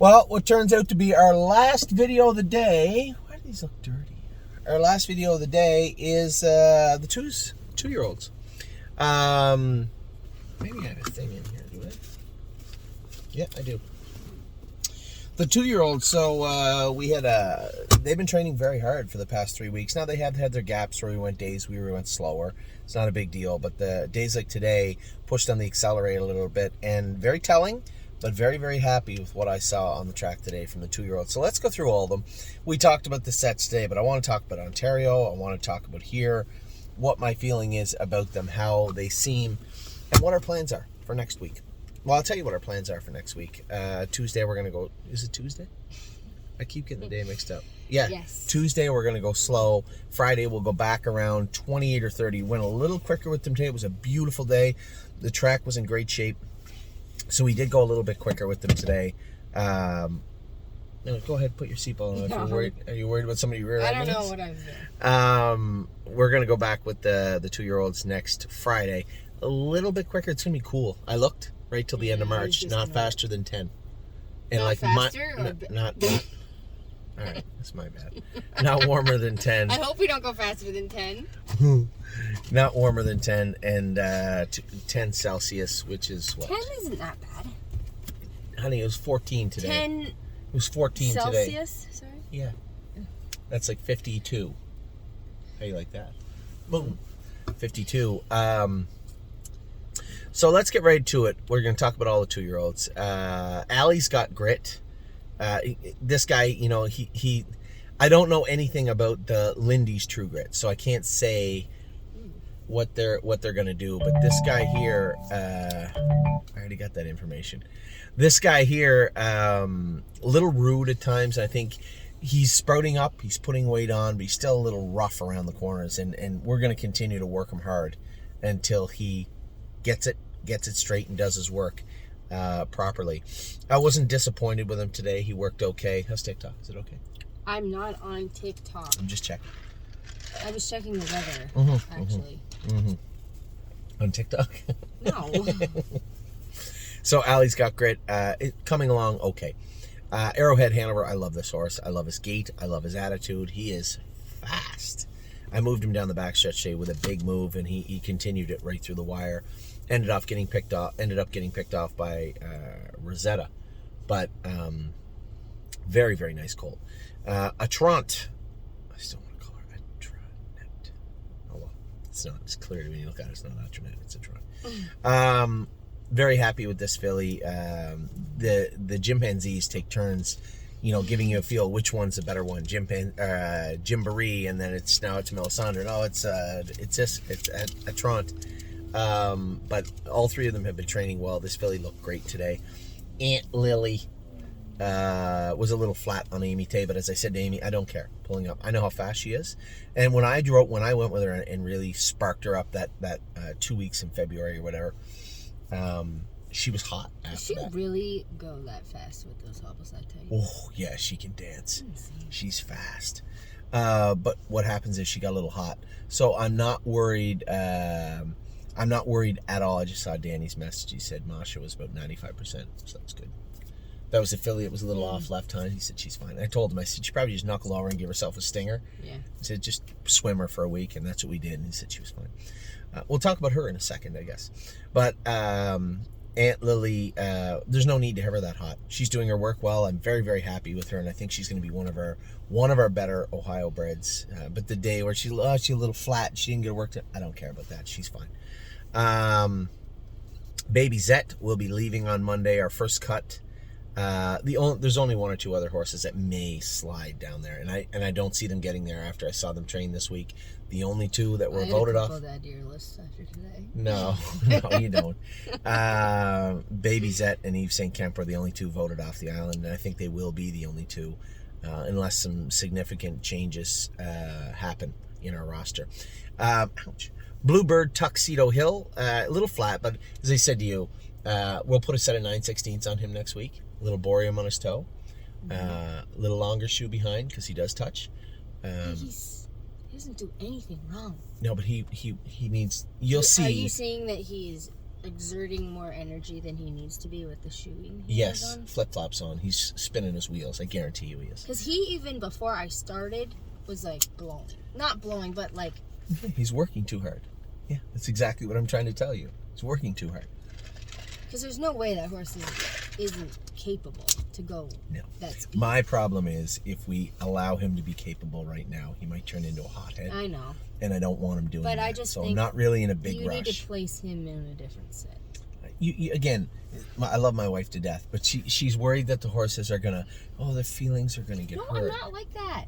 Well, what turns out to be our last video of the day. Why do these look dirty? Our last video of the day is the two-year-olds. Maybe I have a thing in here, do I? Yeah, I do. The 2-year-olds, so they've been training very hard for the past 3 weeks. Now they have had their gaps where we went days, we went slower. It's not a big deal, but the days like today pushed on the accelerator a little bit, and very telling, but very, very happy with what I saw on the track today from the 2-year-olds. So let's go through all of them. We talked about the sets today, but I want to talk about Ontario. I want to talk about here, what my feeling is about them, how they seem, and what our plans are for next week. Well, I'll tell you what our plans are for next week. Tuesday, we're going to go... Is it Tuesday? I keep getting the day mixed up. Yeah. Yes. Tuesday, we're going to go slow. Friday, we'll go back around 28 or 30. Went a little quicker with them today. It was a beautiful day. The track was in great shape. So we did go a little bit quicker with them today. No, go ahead, put your seatbelt on if you're worried. Are you worried about somebody rear ending? I don't know what I'm doing. We're going to go back with the 2-year-olds next Friday. A little bit quicker. It's going to be cool. I looked right till the end of March. Not faster than 10. And not faster? Not all right, that's my bad. Not warmer than 10. I hope we don't go faster than 10. Not warmer than 10 and 10 Celsius, which is what? 10 isn't that bad. Honey, it was 14 today. 10 It was 14 Celsius? today. Sorry? Yeah. That's like 52. How you like that? Boom. 52. So let's get right to it. We're going to talk about all the 2-year-olds. Allie's got grit. This guy, you know, he I don't know anything about the Lindy's True Grit, so I can't say what they're going to do. But this guy here, I already got that information. This guy here, a little rude at times. I think he's sprouting up. He's putting weight on, but he's still a little rough around the corners. And we're going to continue to work him hard until he gets it straight and does his work properly. I wasn't disappointed with him today. He worked okay. How's TikTok? Is it okay? I'm not on TikTok. I'm just checking. I was checking the weather, actually. On TikTok? No. So Allie's got grit. Coming along okay. Arrowhead Hanover, I love this horse. I love his gait. I love his attitude. He is fast. I moved him down the backstretch today with a big move, and he continued it right through the wire. Ended up getting picked off by Rosetta, but very, very nice colt. A Trant, I still want to call her a Tronet. Oh well, it's not. It's clear to me. Look at it. It's not a Tronet. It's a Trant. Very happy with this filly. The chimpanzees take turns, you know, giving you a feel which one's the better one. Jimboree, and then it's Melisandre. No, it's a Trant. But all three of them have been training well. This filly looked great today. Aunt Lily was a little flat on Amy Tay, but as I said to Amy, I don't care pulling up. I know how fast she is. And when I went with her and really sparked her up that 2 weeks in February or whatever, she was hot after Does she that. really go that fast with those hobbles, I tell you? Oh, yeah, she can dance. She's fast. But what happens is she got a little hot. So I'm not worried. I'm not worried at all. I just saw Danny's message. He said Masha was about 95%, so that's good. That was a filly. It was a little off left time. He said she's fine. I told him, I said, she probably just knuckle over and give herself a stinger. Yeah. He said, just swim her for a week, and that's what we did. And he said she was fine. We'll talk about her in a second, I guess. But Aunt Lily, there's no need to have her that hot. She's doing her work well. I'm very, very happy with her, and I think she's going to be one of our better Ohio breds. But the day where she's a little flat, she didn't get her work done, I don't care about that. She's fine. Baby Zet will be leaving on Monday, our first cut. There's only one or two other horses that may slide down there, and I don't see them getting there after I saw them train this week. The only two that were voted off. That to your list after today. No, you don't. Baby Zet and Yves St. Kemp are the only two voted off the island, and I think they will be the only two unless some significant changes happen in our roster. Ouch. Bluebird Tuxedo Hill, a little flat, but as I said to you, we'll put a set of 9/16 on him next week. A little borium on his toe, a little longer shoe behind because he does touch. He doesn't do anything wrong. No, but he needs. You'll see. Are you saying that he's exerting more energy than he needs to be with the shoeing. Yes, flip-flops on. He's spinning his wheels. I guarantee you he is. Because he, even before I started, was like blowing. Not blowing, but like... He's working too hard. Yeah, that's exactly what I'm trying to tell you. He's working too hard. Because there's no way that horse isn't capable to go that speed. My problem is if we allow him to be capable right now, he might turn into a hothead. I know. And I don't want him doing that. But I just so think I'm not really in a big rush. You need to place him in a different set. Again, I love my wife to death, but she's worried that the horses are going to, their feelings are going to get hurt. No, I'm not like that.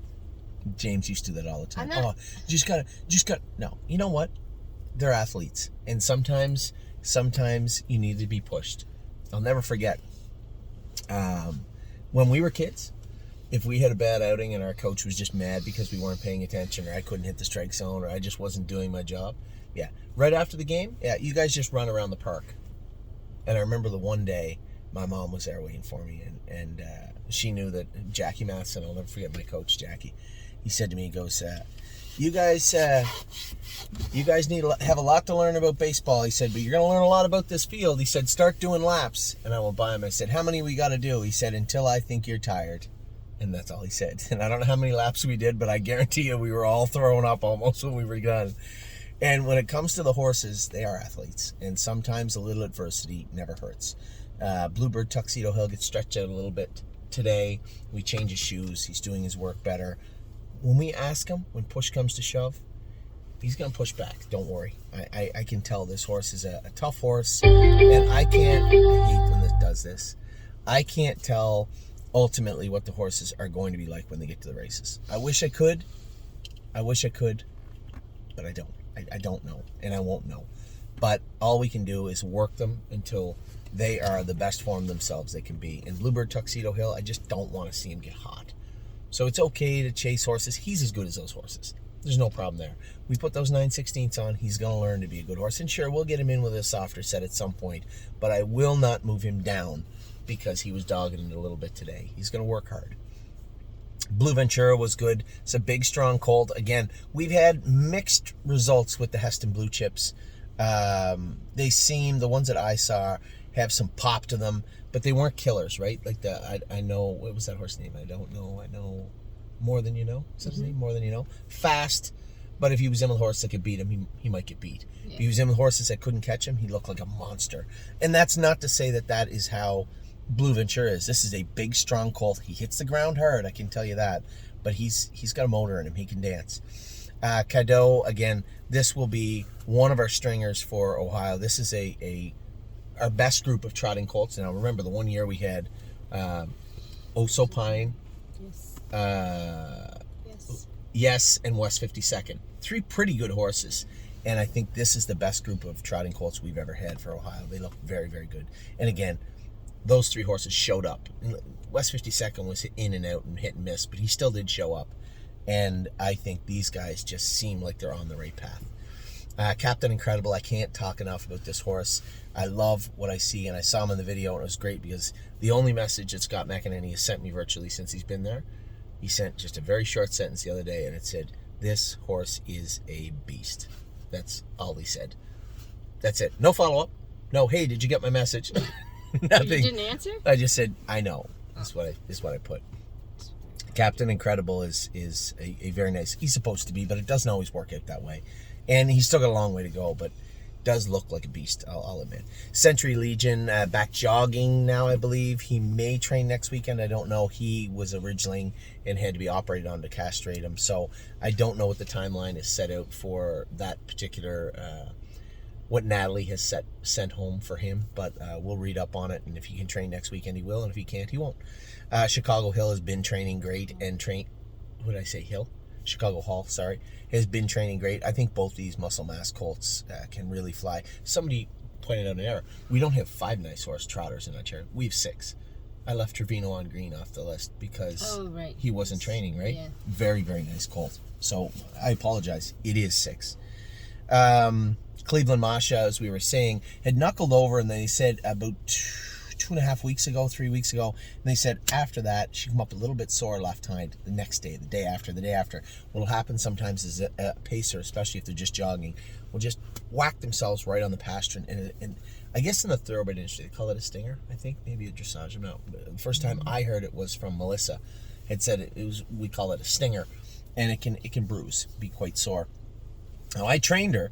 James used to do that all the time. I'm not... No, you know what? They're athletes. And sometimes you need to be pushed. I'll never forget when we were kids, if we had a bad outing and our coach was just mad because we weren't paying attention or I couldn't hit the strike zone or I just wasn't doing my job, right after the game, you guys just run around the park. And I remember the one day my mom was there waiting for me and she knew that Jackie Matheson, I'll never forget my coach, Jackie, he said to me, he goes, you guys need to have a lot to learn about baseball. He said, but you're going to learn a lot about this field. He said, start doing laps. And I went by him. I said, how many we got to do? He said, until I think you're tired. And that's all he said. And I don't know how many laps we did, but I guarantee you we were all throwing up almost when we were done. And when it comes to the horses, they are athletes. And sometimes a little adversity never hurts. Bluebird Tuxedo Hill gets stretched out a little bit today. We change his shoes. He's doing his work better. When we ask him, when push comes to shove, he's going to push back. Don't worry. I can tell this horse is a tough horse. And I hate when this does this. I can't tell ultimately what the horses are going to be like when they get to the races. I wish I could, but I don't. I don't know, and I won't know. But all we can do is work them until they are the best form themselves they can be. And Bluebird Tuxedo Hill, I just don't want to see him get hot. So it's okay to chase horses. He's as good as those horses. There's no problem there. We put those 9/16 on, he's going to learn to be a good horse. And sure, we'll get him in with a softer set at some point, but I will not move him down because he was dogging it a little bit today. He's going to work hard. Blue Ventura was good. It's a big, strong colt. Again, we've had mixed results with the Heston Blue Chips. They seem, the ones that I saw, have some pop to them, but they weren't killers, right? Like I know, what was that horse name? I don't know. I know More Than You Know. Is that his name? More Than You Know. Fast, but if he was in with a horse that could beat him, he might get beat. Yeah. If he was in with horses that couldn't catch him, he looked like a monster. And that's not to say that is how Blue Ventura is. This is a big, strong colt. He hits the ground hard, I can tell you that. But he's got a motor in him. He can dance. Cadeau, again, this will be one of our stringers for Ohio. This is our best group of trotting colts. Now, remember, the one year we had Oso Pine, Yes, and West 52nd. 3 pretty good horses. And I think this is the best group of trotting colts we've ever had for Ohio. They look very, very good. And again, those 3 horses showed up. West 52nd was in and out and hit and miss, but he still did show up. And I think these guys just seem like they're on the right path. Captain Incredible, I can't talk enough about this horse. I love what I see, and I saw him in the video, and it was great because the only message that Scott McEnany has sent me virtually since he's been there, he sent just a very short sentence the other day, and it said, "This horse is a beast." That's all he said. That's it. No follow-up. No, hey, did you get my message? Nothing. You didn't answer? I just said, I know. That's what I put. Captain Incredible is a very nice, he's supposed to be, but it doesn't always work out that way. And he's still got a long way to go, but does look like a beast, I'll admit. Century Legion, back jogging now, I believe. He may train next weekend, I don't know. He was a ridgeling and had to be operated on to castrate him, so I don't know what the timeline is set out for that particular, what Natalie has sent home for him, but we'll read up on it, and if he can train next weekend, he will, and if he can't, he won't. Chicago Hill has been training great, and what did I say, Hill? Chicago Hall, sorry, has been training great. I think both these muscle mass colts can really fly. Somebody pointed out an error. We don't have 5 nice horse trotters in our chair. We have 6. I left Trevino on Green off the list because he wasn't training, right? Yeah. Very, very nice colt. So I apologize. It is 6. Cleveland Masha, as we were saying, had knuckled over, and they said about 2.5 weeks ago, 3 weeks ago, and they said after that she come up a little bit sore left hind the next day, the day after, the day after. What'll happen sometimes is a pacer, especially if they're just jogging, will just whack themselves right on the pasture. And I guess in the thoroughbred industry they call it a stinger. I think maybe a dressage. I'm not. The first time I heard it was from Melissa. Had said it was, we call it a stinger, and it can bruise, be quite sore. Now I trained her.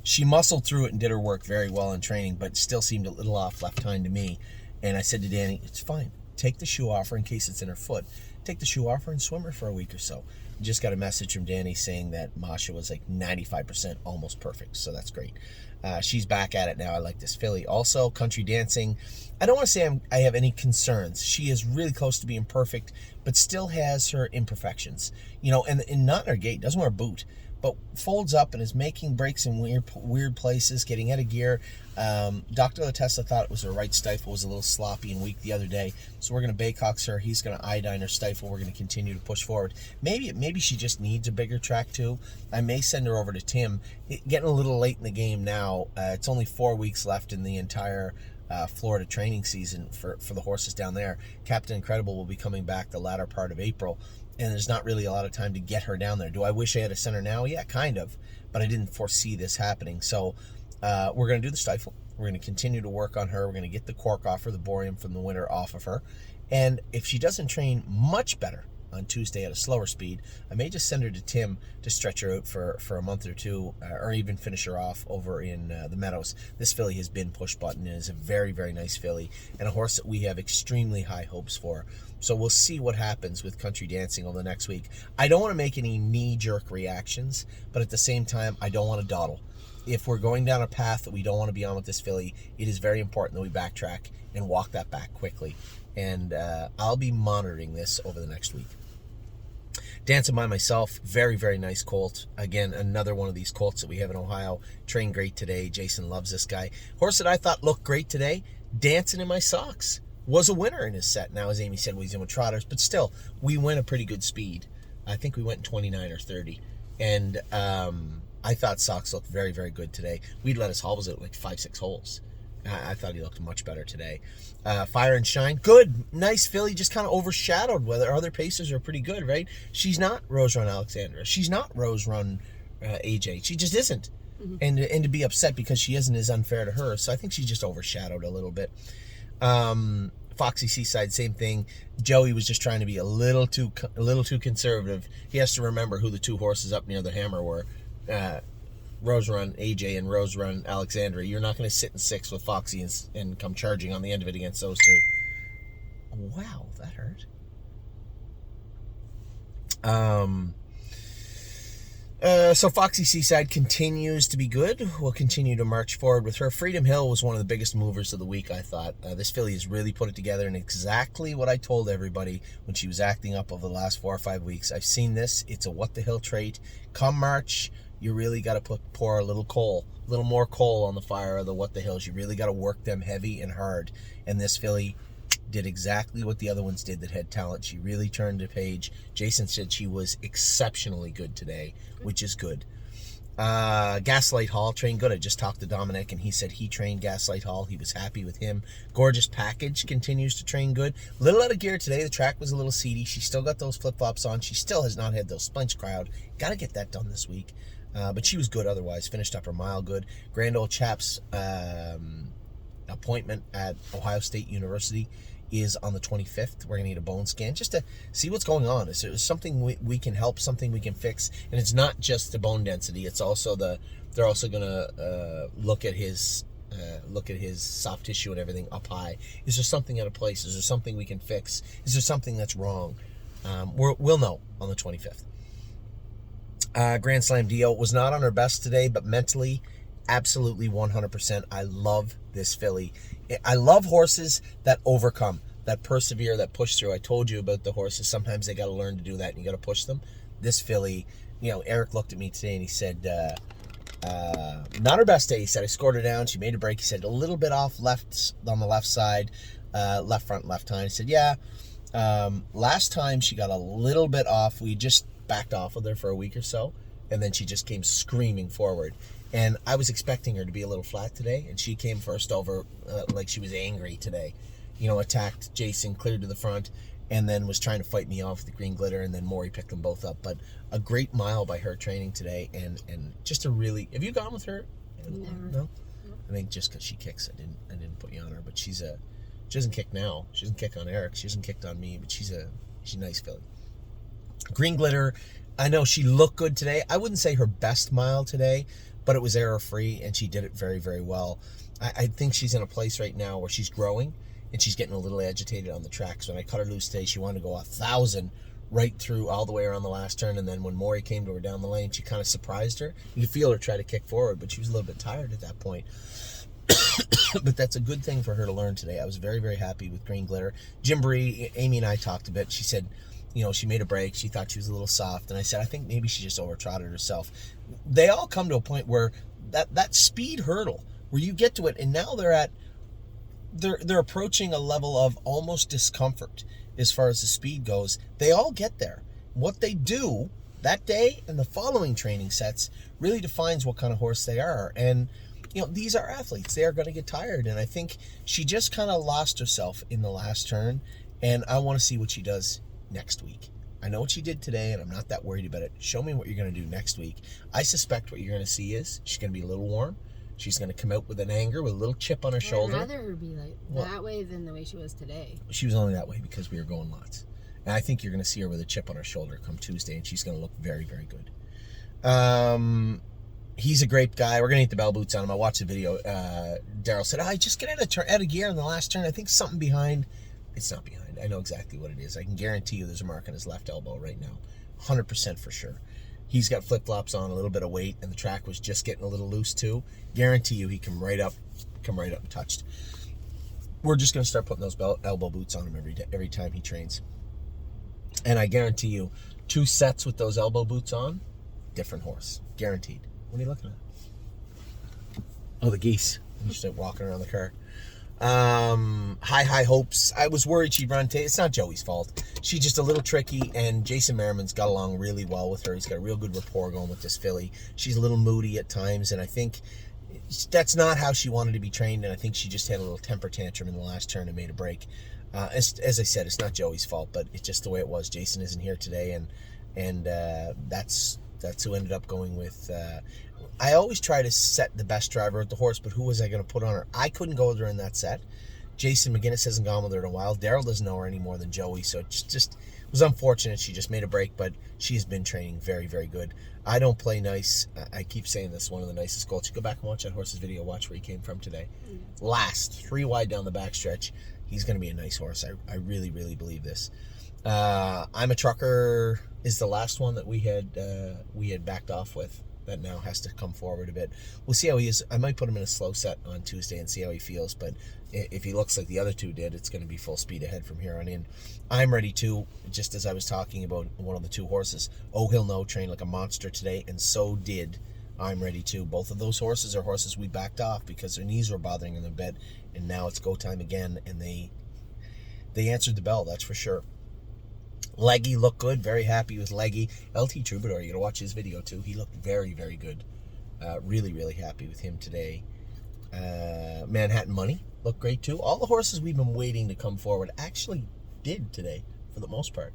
She muscled through it and did her work very well in training, but still seemed a little off left hind to me. And I said to Danny, it's fine. Take the shoe off her in case it's in her foot. Take the shoe off her and swim her for a week or so. Just got a message from Danny saying that Masha was like 95% almost perfect. So that's great. She's back at it now. I like this filly. Also, country dancing. I don't want to say I have any concerns. She is really close to being perfect, but still has her imperfections. You know, and not in her gait. Doesn't wear a boot, but folds up and is making breaks in weird places, getting out of gear. Dr. LaTessa thought it was her right stifle was a little sloppy and weak the other day, so we're going to Baycox her. He's going to iodine her stifle. We're going to continue to push forward. Maybe she just needs a bigger track too. I may send her over to Tim. Getting a little late in the game now. It's only 4 weeks left in the entire Florida training season for the horses down there. Captain Incredible will be coming back the latter part of April, and there's not really a lot of time to get her down there. Do I wish I had a center now? Yeah, kind of, but I didn't foresee this happening. So we're going to do the stifle. We're going to continue to work on her. We're going to get the cork off her, the borium from the winter off of her. And if she doesn't train much better on Tuesday at a slower speed, I may just send her to Tim to stretch her out for a month or two, or even finish her off over in the Meadows. This filly has been push button and is a very, very nice filly and a horse that we have extremely high hopes for. So we'll see what happens with country dancing over the next week. I don't want to make any knee-jerk reactions, but at the same time, I don't want to dawdle. If we're going down a path that we don't want to be on with this filly, it is very important that we backtrack and walk that back quickly. And I'll be monitoring this over the next week. Dancing by Myself, very, very nice colt. Again, another one of these colts that we have in Ohio. Trained great today. Jason loves this guy. Horse that I thought looked great today, Dancing in My Socks. Was a winner in his set. Now, as Amy said, he's in with trotters, but still, we went a pretty good speed. I think we went in 29 or 30. And I thought Socks looked very, very good today. We'd let his hobbles out like 5-6 holes. I thought he looked much better today. Fire and Shine, good, nice filly, just kind of overshadowed where their other pacers are pretty good, right? She's not Rose Run Alexandra. She's not Rose Run AJ. She just isn't. Mm-hmm. And to be upset because she isn't is unfair to her. So I think she just overshadowed a little bit. Foxy Seaside, same thing. Joey was just trying to be a little too conservative. He has to remember who the two horses up near the hammer were. Rose Run AJ and Rose Run Alexandra. You're not going to sit in 6 with Foxy and come charging on the end of it against those two. Wow, that hurt. So Foxy Seaside continues to be good. We'll continue to march forward with her. Freedom Hill was one of the biggest movers of the week, I thought. This filly has really put it together, and exactly what I told everybody when she was acting up over the last 4 or 5 weeks. I've seen this. It's a what the hill trait. Come March, you really got to pour a little more coal on the fire of the what the hills. You really got to work them heavy and hard. And this filly did exactly what the other ones did that had talent. She really turned the page. Jason said she was exceptionally good today, which is good. Gaslight Hall trained good. I just talked to Dominic, and he said he trained Gaslight Hall. He was happy with him. Gorgeous Package continues to train good. Little out of gear today. The track was a little seedy. She still got those flip-flops on. She still has not had those sponge crowd. Got to get that done this week. But she was good otherwise. Finished up her mile good. Grand Old Chap's appointment at Ohio State University is on the 25th. We're going to need a bone scan just to see what's going on. Is there something we can help, something we can fix? And it's not just the bone density. It's also they're also going to look at his soft tissue and everything up high. Is there something out of place? Is there something we can fix? Is there something that's wrong? We'll know on the 25th. Grand Slam Dio was not on her best today, but mentally, absolutely 100%. I love this filly. I love horses that overcome, that persevere, that push through. I told you about the horses. Sometimes they got to learn to do that, and you got to push them. This filly, Eric looked at me today, and he said, not her best day. He said, I scored her down. She made a break. He said, a little bit off left on the left side, left front, left hind. He said, yeah. Last time she got a little bit off. We just backed off with her for a week or so, and then she just came screaming forward. And I was expecting her to be a little flat today, and she came first over like she was angry today. attacked Jason, cleared to the front, and then was trying to fight me off with the green glitter, and then Maury picked them both up. But a great mile by her training today, and just a really... Have you gone with her? Never. No? I think just because she kicks, I didn't put you on her. But she doesn't kick now. She doesn't kick on Eric. She doesn't kick on me. But she's a nice filly. Green glitter, I know she looked good today. I wouldn't say her best mile today, but it was error-free, and she did it very, very well. I think she's in a place right now where she's growing, and she's getting a little agitated on the track. So when I cut her loose today, she wanted to go 1,000 right through all the way around the last turn, and then when Maury came to her down the lane, she kind of surprised her. You could feel her try to kick forward, but she was a little bit tired at that point. But that's a good thing for her to learn today. I was very, very happy with Green Glitter. Jim Bree, Amy and I talked a bit. She said, she made a break. She thought she was a little soft, and I said, I think maybe she just over-trotted herself. They all come to a point where that speed hurdle, where you get to it, and now they're approaching a level of almost discomfort as far as the speed goes. They all get there. What they do that day and the following training sets really defines what kind of horse they are. And these are athletes. They are going to get tired, and I think she just kind of lost herself in the last turn, and I want to see what she does next week. I know what she did today, and I'm not that worried about it. Show me what you're going to do next week. I suspect what you're going to see is she's going to be a little warm. She's going to come out with an anger, with a little chip on her shoulder. I'd rather her be like that way than the way she was today. She was only that way because we were going lots. And I think you're going to see her with a chip on her shoulder come Tuesday, and she's going to look very, very good. He's a great guy. We're going to get the bell boots on him. I watched the video. Daryl said, I just get out of gear in the last turn. I think something behind. It's not behind. I know exactly what it is. I can guarantee you there's a mark on his left elbow right now. 100% for sure. He's got flip-flops on, a little bit of weight, and the track was just getting a little loose too. Guarantee you he come right up and touched. We're just going to start putting those elbow boots on him every time he trains. And I guarantee you, 2 sets with those elbow boots on, different horse. Guaranteed. What are you looking at? Oh, the geese. I'm just walking around the car. High hopes. I was worried she'd run today. It's not Joey's fault. She's just a little tricky, and Jason Merriman's got along really well with her. He's got a real good rapport going with this filly. She's a little moody at times, and I think that's not how she wanted to be trained, and I think she just had a little temper tantrum in the last turn and made a break. As I said, it's not Joey's fault, but it's just the way it was. Jason isn't here today, and that's who ended up going with... I always try to set the best driver with the horse, but who was I going to put on her? I couldn't go with her in that set. Jason McGinnis hasn't gone with her in a while. Daryl doesn't know her any more than Joey, so it just was unfortunate. She just made a break, but she has been training very, very good. I don't play nice. I keep saying this, one of the nicest colts. You go back and watch that horse's video, watch where he came from today. Last, 3 wide down the backstretch. He's going to be a nice horse. I really, really believe this. I'm a Trucker is the last one that we had backed off with. That now has to come forward a bit. We'll see how he is. I might put him in a slow set on Tuesday and see how he feels, but if he looks like the other 2 did, it's going to be full speed ahead from here on in. I'm ready to, just as I was talking about one of the 2 horses, Oh He'll Know trained like a monster today, and so did I'm Ready To. Both of those horses are horses we backed off because their knees were bothering them a bit, and now it's go time again, and they answered the bell, that's for sure. Leggy looked good. Very happy with Leggy. LT Troubadour, you got to watch his video too. He looked very, very good. Really, really happy with him today. Manhattan Money looked great too. All the horses we've been waiting to come forward actually did today for the most part.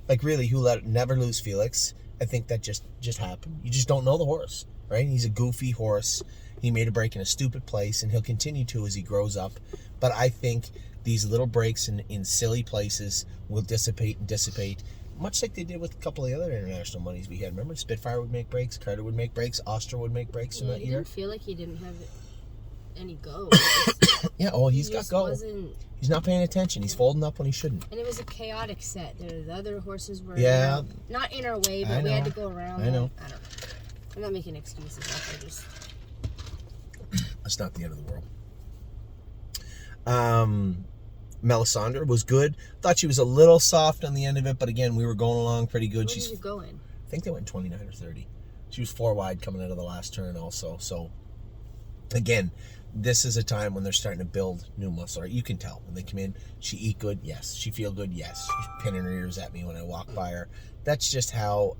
Like really, Who Let Never Lose Felix. I think that just happened. You just don't know the horse, right? He's a goofy horse. He made a break in a stupid place, and he'll continue to as he grows up. But I think these little breaks in silly places will dissipate, much like they did with a couple of the other international monies we had. Remember, Spitfire would make breaks, Carter would make breaks, Ostra would make breaks from that year. I didn't feel like he didn't have any go. Yeah, he's got go. He's not paying attention. He's folding up when he shouldn't. And it was a chaotic set. The other horses were not in our way, but we had to go around. I know. I don't know. I'm not making excuses. That's not the end of the world. Melisandre was good. Thought she was a little soft on the end of it, but again, we were going along pretty good. Where did you go in? I think they went 29 or 30. She was 4 wide coming out of the last turn also. So, again, this is a time when they're starting to build new muscle. Right? You can tell when they come in. She eat good, yes. She feel good, yes. She's pinning her ears at me when I walk by her. That's just how.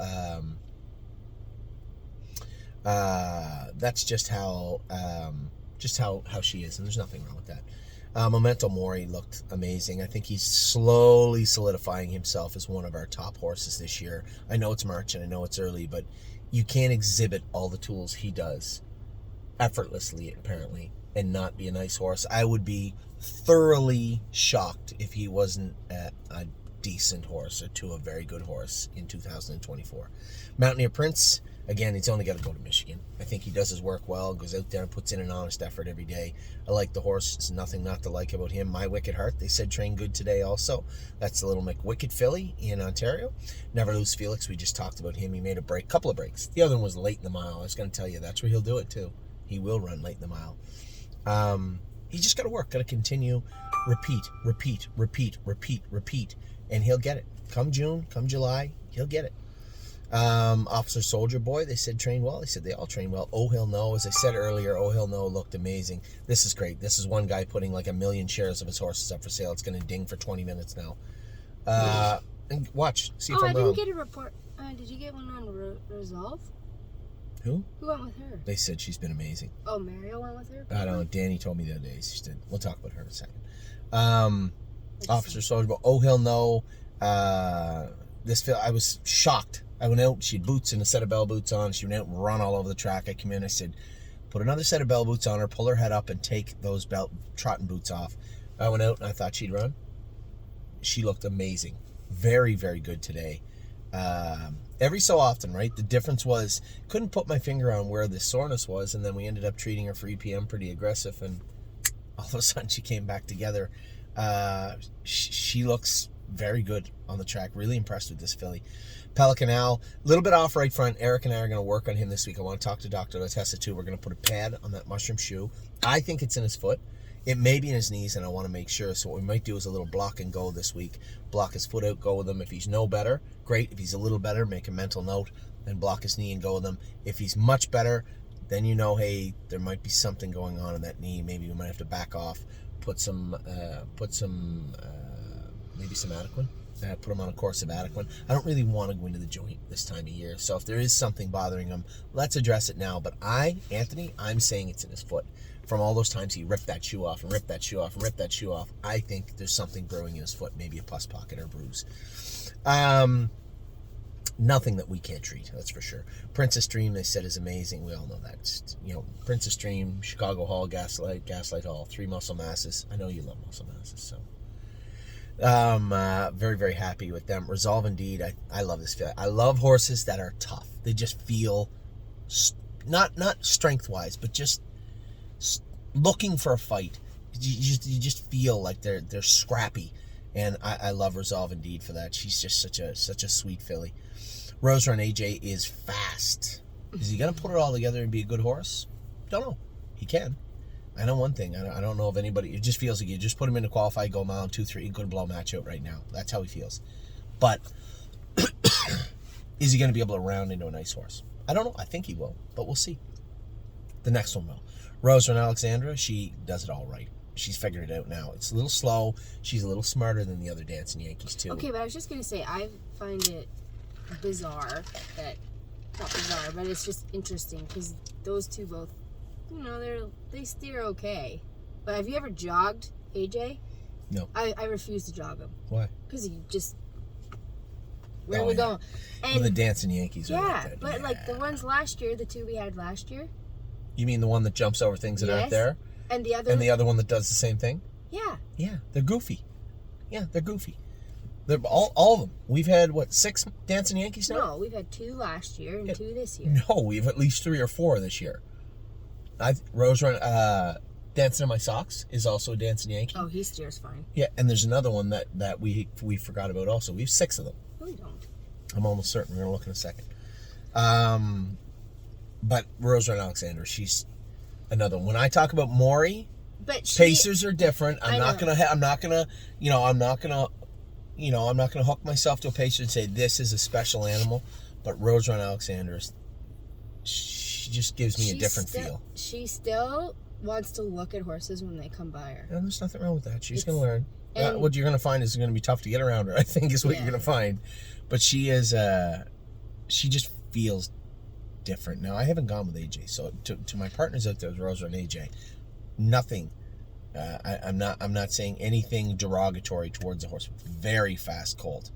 That's just how she is, and there's nothing wrong with that. Memento Mori looked amazing. I think he's slowly solidifying himself as one of our top horses this year. I know it's March and I know it's early, but you can't exhibit all the tools he does effortlessly, apparently, and not be a nice horse. I would be thoroughly shocked if he wasn't a decent horse or to a very good horse in 2024. Mountaineer Prince, again, he's only got to go to Michigan. I think he does his work well, goes out there and puts in an honest effort every day. I like the horse. There's nothing not to like about him. My Wicked Heart, they said trained good today also. That's the little McWicked filly in Ontario. Never Lose Felix, we just talked about him. He made a break, couple of breaks. The other one was late in the mile. I was going to tell you, that's where he'll do it too. He will run late in the mile. He just got to work, got to continue, repeat, and he'll get it. Come June, come July, he'll get it. Officer Soldier Boy, they said trained well. They said they all trained well. Oh Hill No, as I said earlier, Oh Hill No looked amazing. This is great. This is one guy putting like 1 million shares of his horses up for sale. It's going to ding for 20 minutes now. And watch, see if I'm wrong. I didn't get a report. Did you get one on Resolve? Who? Who went with her? They said she's been amazing. Oh, Mario went with her? I don't know. Danny told me the other day she did. We'll talk about her in a second. Officer Soldier Boy, Oh Hill No. I was shocked. I went out, she had boots and a set of bell boots on. She went out and run all over the track. I came in, I said, put another set of bell boots on her, pull her head up and take those trotting boots off. I went out and I thought she'd run. She looked amazing. Very, very good today. Every so often, right, the difference was, couldn't put my finger on where the soreness was, and then we ended up treating her for EPM pretty aggressive, and all of a sudden she came back together. She looks very good on the track. Really impressed with this filly. Pelican Al, a little bit off right front. Eric and I are going to work on him this week. I want to talk to Dr. Latessa too. We're going to put a pad on that mushroom shoe. I think it's in his foot. It may be in his knees, and I want to make sure. So what we might do is a little block and go this week. Block his foot out, go with him. If he's no better, great. If he's a little better, make a mental note, then block his knee and go with him. If he's much better, then you know, hey, there might be something going on in that knee. Maybe we might have to back off, put some maybe some Adequan. Put him on a course of Adequan. I don't really want to go into the joint this time of year. So if there is something bothering him, let's address it now. But Anthony, I'm saying it's in his foot. From all those times he ripped that shoe off and ripped that shoe off and ripped that shoe off, I think there's something brewing in his foot, maybe a pus pocket or bruise. Nothing that we can't treat, that's for sure. Princess Dream, they said, is amazing. We all know that. It's, Princess Dream, Chicago Hall, Gaslight Hall, 3 muscle masses. I know you love muscle masses, so. Very, very happy with them. Resolve Indeed, I love this feeling. I love horses that are tough. They just feel, not strength-wise, but just looking for a fight. You just feel like they're scrappy, and I love Resolve Indeed for that. She's just such a sweet filly. Rose Run AJ is fast. Is he gonna put it all together and be a good horse? Don't know. He can. I know one thing. I don't know if anybody. It just feels like you just put him in to qualify, go mile 2-3, he could blow match out right now. That's how he feels. But is he going to be able to round into a nice horse? I don't know. I think he will, but we'll see. The next one will. Rose Run Alexandra. She does it all right. She's figured it out now. It's a little slow. She's a little smarter than the other Dancing Yankees too. Okay, but I was just gonna say I find it bizarre that, not bizarre, but it's just interesting because those two both, they steer okay. But have you ever jogged AJ? No. I refuse to jog him. Why? Because he just, where are we going? And the Dancing Yankees. Yeah, are like that. but like the ones last year, the two we had last year. You mean the one that jumps over things that aren't there? And the other one that does the same thing? Yeah. Yeah, they're goofy. They're all of them. We've had, 6 Dancing Yankees now? No, we've had 2 last year and 2 this year. No, we have at least 3 or 4 this year. Rose Run, Dancing in My Socks is also a Dancing Yankee. Oh, he steers fine. Yeah, and there's another one that we forgot about also. We have 6 of them. No, we don't. I'm almost certain. We're going to look in a second. But Rose Run Alexandra, she's another one. When I talk about Maury, pacers are different. I'm not gonna hook myself to a pacer and say this is a special animal. But Rose Run Alexandra, she just gives me a different feel. She still wants to look at horses when they come by her. And there's nothing wrong with that. She's gonna learn. What you're gonna find is going to be tough to get around her, I think, is what you're gonna find. But she is. She just feels different. Now, I haven't gone with AJ, so to my partners out there with Rose Run AJ, nothing I'm not saying anything derogatory towards the horse. Very fast colt.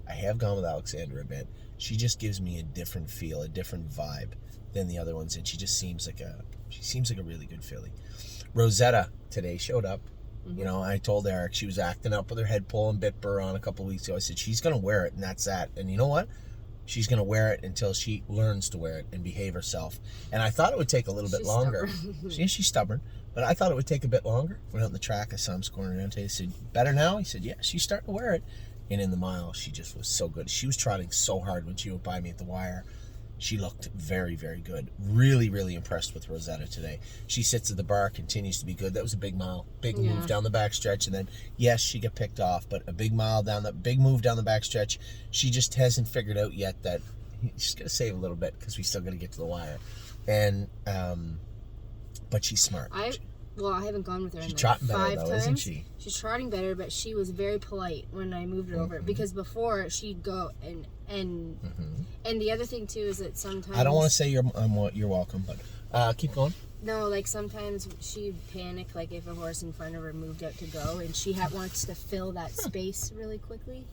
I have gone with Alexandra a bit. She just gives me a different feel, a different vibe than the other ones, and she just seems like a really good filly. Rosetta today showed up. Mm-hmm. You know, I told Eric she was acting up with her head pull and bit burr on a couple of weeks ago. I said she's gonna wear it, and that's that. And you know what? She's gonna wear it until she learns to wear it and behave herself. And I thought it would take a little bit longer. She's stubborn, but I thought it would take a bit longer. Went out in the track, I saw him scoring around today. I said, better now? He said, yeah, she's starting to wear it. And in the mile, she just was so good. She was trotting so hard when she went by me at the wire. She looked very, very good. Really, really impressed with Rosetta today. She sits at the bar, continues to be good. That was a big mile, big move down the backstretch, and then yes, she got picked off, but a big move down the backstretch. She just hasn't figured out yet that she's gonna save a little bit because we still got to get to the wire, and but she's smart. I haven't gone with her. She's in trotting better, 5 though, times. isn't she? She's trotting better, but she was very polite when I moved her over. Because before she'd go and the other thing too is that sometimes I don't want to say you're welcome, but keep going. No, like sometimes she'd panic, like if a horse in front of her moved out to go, and she wants to fill that space really quickly.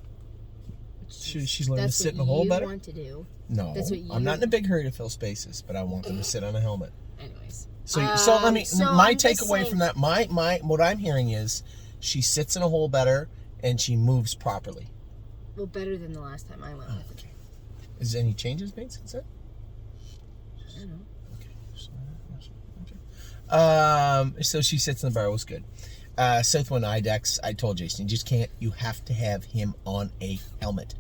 She's learning to sit in a hole better. Want to do? No, I'm not in a big hurry to fill spaces, but I want them to sit on a helmet. Anyways. So let me. My takeaway from that, my what I'm hearing is, she sits in a hole better and she moves properly. Well, better than the last time I went with okay. Is there any changes made since then? I don't know. Okay. So she sits in the bar. It was good. Southwind Idex. I told Jason, you just can't. You have to have him on a helmet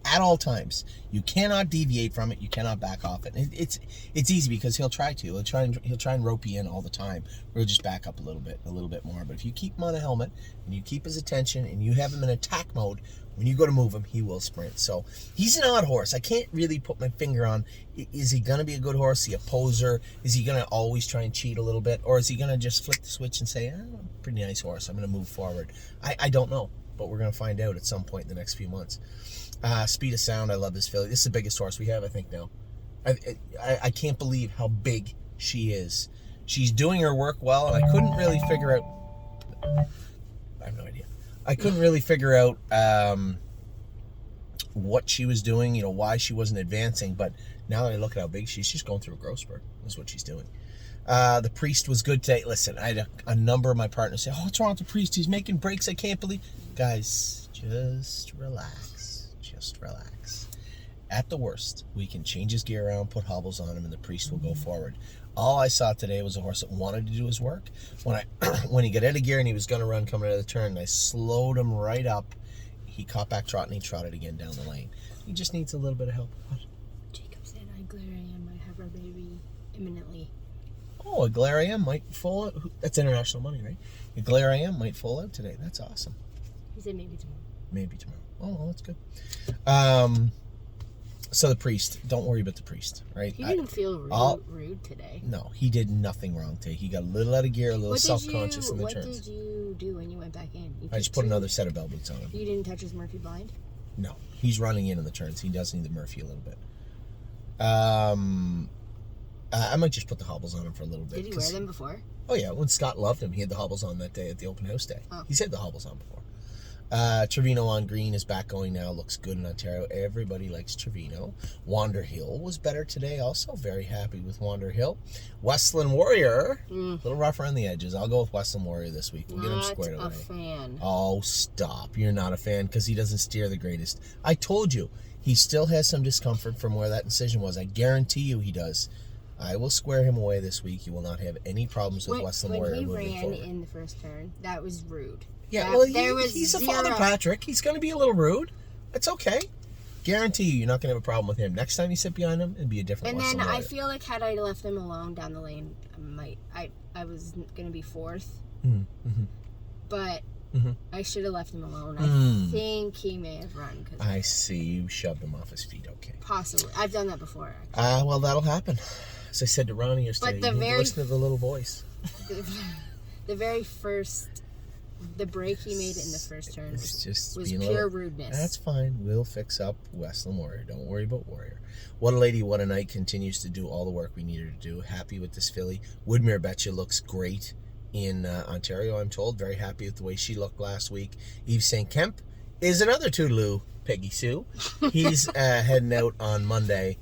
at all times. You cannot deviate from it. You cannot back off it. It's easy because he'll try to. He'll try and rope you in all the time. We'll just back up a little bit more. But if you keep him on a helmet and you keep his attention and you have him in attack mode, when you go to move him, he will sprint. So he's an odd horse. I can't really put my finger on, is he going to be a good horse? Is he a poser? Is he going to always try and cheat a little bit? Or is he going to just flick the switch and say, oh, pretty nice horse, I'm going to move forward? I don't know, but we're going to find out at some point in the next few months. Speed of Sound, I love this filly. This is the biggest horse we have, I think, now. I can't believe how big she is. She's doing her work well, and I couldn't really figure out... I have no idea. I couldn't really figure out what she was doing, why she wasn't advancing, but now that I look at how big she's going through a growth spurt. That's what she's doing. The Priest was good today. Listen, I had a number of my partners say, oh, what's wrong with the Priest? He's making breaks. I can't believe... Guys, just relax. Just relax. At the worst, we can change his gear around, put hobbles on him, and the Priest will go forward. All I saw today was a horse that wanted to do his work. When he got out of gear and he was going to run coming out of the turn, and I slowed him right up. He caught back trot and he trotted again down the lane. He just needs a little bit of help. What? Jacob said Glariam might have our baby imminently. Oh, a Glariam might fall out. That's international money, right? A Glariam might fall out today. That's awesome. He said maybe tomorrow. Maybe tomorrow. Oh, well, that's good. So the Priest, don't worry about the Priest, right? He didn't feel rude today. No, he did nothing wrong today. He got a little out of gear, a little self-conscious in the turns. What did you do when you went back in? I just put another set of bell boots on him. You didn't touch his Murphy blind? No, he's running in the turns. He does need the Murphy a little bit. I might just put the hobbles on him for a little bit. Did he wear them before? Oh yeah, when Scott loved him, he had the hobbles on that day at the open house day. Oh. He's had the hobbles on before. Trevino on green is back going now. Looks good in Ontario. Everybody likes Trevino. Wander Hill was better today. Also very happy with Wander Hill. Westland Warrior, a little rough around the edges. I'll go with Westland Warrior this week. We'll get him squared away. Not a fan. Oh, stop. You're not a fan because he doesn't steer the greatest. I told you, he still has some discomfort from where that incision was. I guarantee you he does. I will square him away this week. You will not have any problems with Westland Warrior moving forward. When he ran in the first turn, that was rude. Yeah, he's a Father Patrick. He's going to be a little rude. That's okay. Guarantee you're not going to have a problem with him. Next time you sit behind him, it'll be a different one. And then I feel like had I left him alone down the lane, I was going to be fourth. Mm-hmm. But I should have left him alone. I think he may have run. I see. You shoved him off his feet. Okay. Possibly. I've done that before, actually. Well, that'll happen. As I said to Ronnie yesterday, listen to the little voice. The very first... The break he made in the first turn was pure rudeness. That's fine. We'll fix up Westland Warrior. Don't worry about Warrior. What a Lady, What a Night continues to do all the work we need her to do. Happy with this filly. Woodmere Betcha looks great. in Ontario, I'm told. Very happy with the way she looked last week. Yves St. Kemp is another Toodaloo, Peggy Sue. He's heading out on Monday.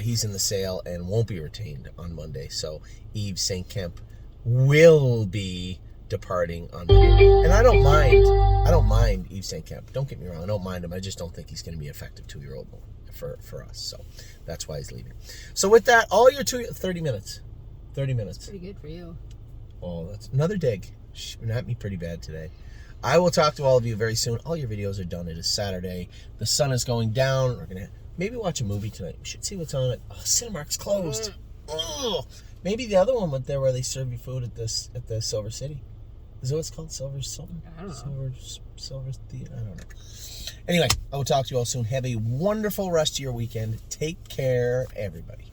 He's in the sale and won't be retained on Monday. So Yves St. Kemp will be departing on Monday. And I don't mind Yves St. Kemp. Don't get me wrong. I don't mind him. I just don't think he's going to be effective 2-year-old for us. So that's why he's leaving. So with that, all your 30 minutes. 30 minutes. That's pretty good for you. Oh, that's another dig. She's been at me pretty bad today. I will talk to all of you very soon. All your videos are done. It is Saturday. The sun is going down. We're going to maybe watch a movie tonight. We should see what's on it. Oh, Cinemark's closed. Oh, maybe the other one went there where they serve you food at the Silver City. Is that what it's called? Silver something? I don't know. Silver Theater? I don't know. Anyway, I will talk to you all soon. Have a wonderful rest of your weekend. Take care, everybody.